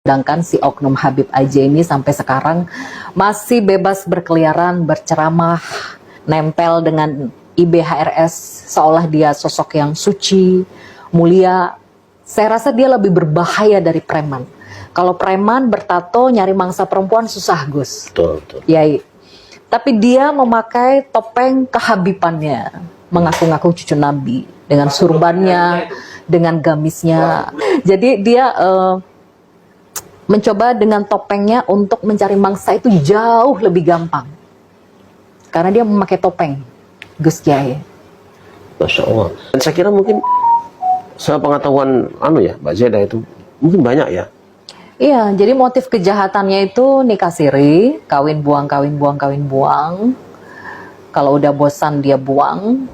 Sedangkan si oknum Habib aja ini sampai sekarang masih bebas berkeliaran, berceramah, nempel dengan IBHRS seolah dia sosok yang suci, mulia. Saya rasa dia lebih berbahaya dari preman. Kalau preman bertato nyari mangsa perempuan susah, Gus. Betul. Yai. Tapi dia memakai topeng kehabibannya, mengaku-ngaku cucu Nabi dengan surbannya, dengan gamisnya. Jadi dia mencoba dengan topengnya untuk mencari mangsa itu jauh lebih gampang. Karena dia memakai topeng, Gus Kiai. Masya Allah. Dan saya kira mungkin sepengetahuan Mbak Zeda itu mungkin banyak ya. Iya, jadi motif kejahatannya itu nikah siri, kawin buang. Kalau udah bosan dia buang,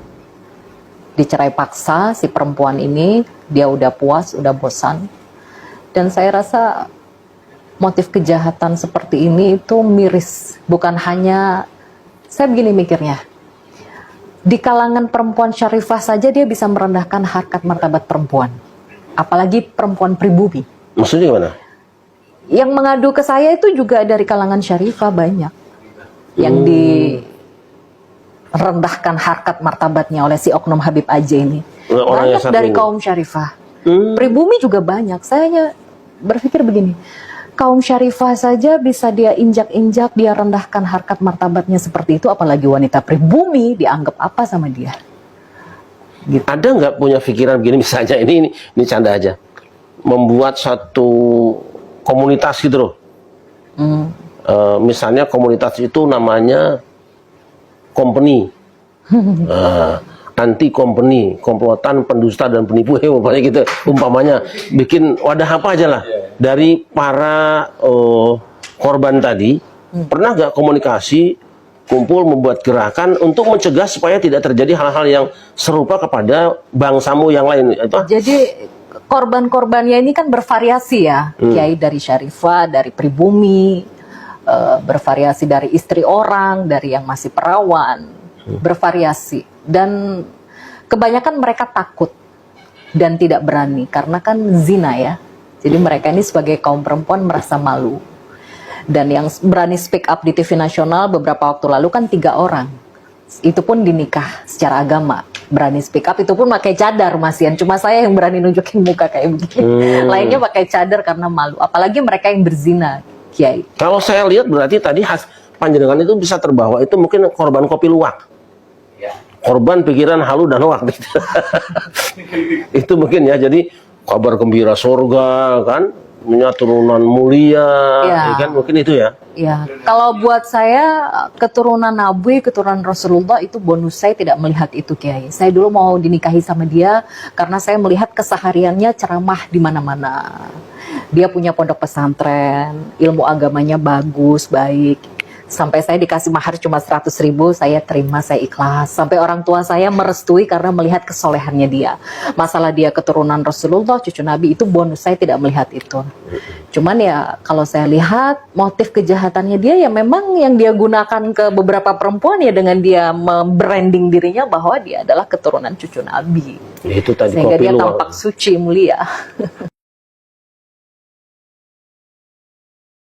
dicerai paksa si perempuan ini, dia udah puas, udah bosan. Dan saya rasa motif kejahatan seperti ini itu miris. Bukan hanya, saya begini mikirnya, di kalangan perempuan syarifah saja dia bisa merendahkan harkat martabat perempuan. Apalagi perempuan pribumi. Maksudnya gimana? Yang mengadu ke saya itu juga dari kalangan syarifah banyak. Yang direndahkan harkat martabatnya oleh si oknum Habib aja ini. Banyak dari kaum syarifah. Pribumi juga banyak. Saya berpikir begini, kaum syarifah saja bisa dia injak-injak, dia rendahkan harkat martabatnya seperti itu, apalagi wanita pribumi dianggap apa sama dia. Gitu. Ada nggak punya pikiran begini, misalnya ini canda aja, membuat satu komunitas gitu loh. Misalnya komunitas itu namanya company, anti company, komplotan, pendusta dan penipu, umpamanya gitu. Umpamanya bikin wadah apa aja lah dari para korban tadi. Pernah nggak komunikasi, kumpul membuat gerakan untuk mencegah supaya tidak terjadi hal-hal yang serupa kepada bangsamu yang lain? Jadi korban-korbannya ini kan bervariasi ya, Kiai, dari syarifah, dari pribumi, bervariasi dari istri orang, dari yang masih perawan, bervariasi. Dan kebanyakan mereka takut dan tidak berani karena kan zina ya. Jadi mereka ini sebagai kaum perempuan merasa malu. Dan yang berani speak up di TV nasional beberapa waktu lalu kan 3 orang. Itu pun dinikah secara agama. Berani speak up itu pun pakai cadar, Masian. Cuma saya yang berani nunjukin muka kayak begini. Lainnya pakai cadar karena malu. Apalagi mereka yang berzina, Kiai. Kalau saya lihat berarti tadi panjenengan itu bisa terbawa itu mungkin korban kopi luwak. Korban pikiran halu dan hoak. Itu mungkin ya. Jadi kabar gembira surga kan, punya turunan mulia, ya kan, mungkin itu ya. Ya, kalau buat saya keturunan Nabi, keturunan Rasulullah itu bonus. Saya tidak melihat itu, Kiai. Saya dulu mau dinikahi sama dia karena saya melihat kesehariannya ceramah di mana-mana. Dia punya pondok pesantren, ilmu agamanya bagus, baik. Sampai saya dikasih mahar cuma 100.000, saya terima, saya ikhlas. Sampai orang tua saya merestui karena melihat kesolehannya dia. Masalah dia keturunan Rasulullah, cucu Nabi, itu bonus, saya tidak melihat itu. Cuman ya kalau saya lihat motif kejahatannya dia ya memang yang dia gunakan ke beberapa perempuan ya dengan dia membranding dirinya bahwa dia adalah keturunan cucu Nabi. Itu tadi sehingga dia tampak suci, mulia.